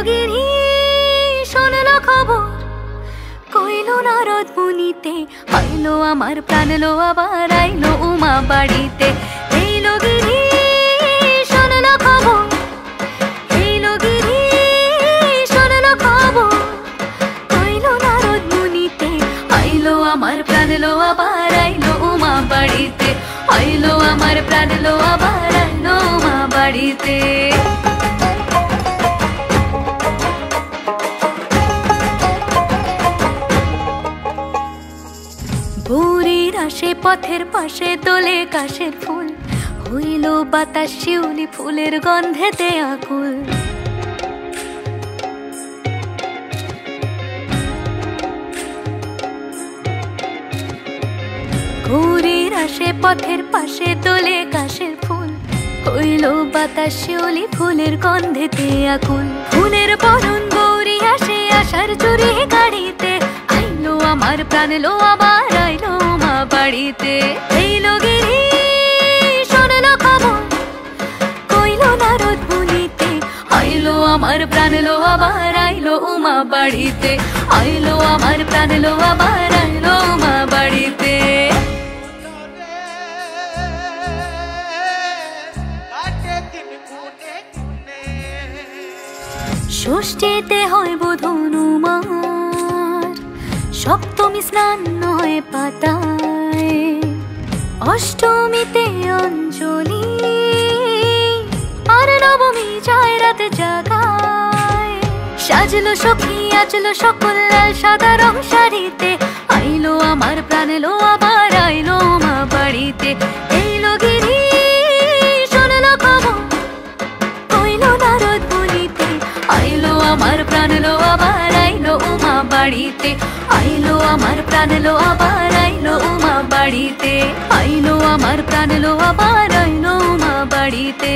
গিরি শোনলো খবর, কইলো নারদ মুনিতে, আইলো আমার প্রাণ লো আবার আইলো উমা বাড়িতে। এইলো গিরি শোনলো খবর, এইলো গিরি শোনলো খবর, কইলো নারদ মুনিতে, আইলো আমার প্রাণ লো আবার আইলো উমা বাড়িতে, আইলো আমার প্রাণ লো আবার আইলো উমা বাড়িতে। ভোরের আসে পথের পাশে তোলে কাশের ফুল, হইল বাতাস শিউলি ফুলের গন্ধেতে আকুল। ভোরের আসে পথের পাশে তোলে কাশের ফুল, হইল বাতাস শিউলি ফুলের গন্ধেতে আকুল। ফুলের বরণ গৌরী আসে আশার চুরি গাড়িতে, আইলো আমার প্রাণ লো আবার আইলো উমা বাড়িতে। এইলো গিরি শোনলো খবর, কইলো নারদ মুনিতে, আইলো আমার প্রাণ লো আবার আইলো উমা বাড়িতে, আইলো আমার প্রাণ লো আবার আইলো উমা বাড়িতে। ষষ্ঠীতে হয় বোধন উমার, সপ্তমী স্নান হয় পাতায়, অষ্টমীতে অঞ্জলি, আর নবমী যায় রাত জাগায়। সাজলো সখী আজলো সকল লাল সাদা রং শাড়িতে, আইলো আমার প্রাণ লো আবার আইলো উমা বাড়িতে। এইলো গিরি শোনলো খবর, কইলো নারদ মুনিতে, আইলো আমার প্রাণ লো আবার আইলো উমা বাড়িতে, আইলো আমার প্রাণ লো আবার আইলো উমা বাড়িতে, আইলো আমার প্রাণ লো আবার আইলো উমা বাড়িতে।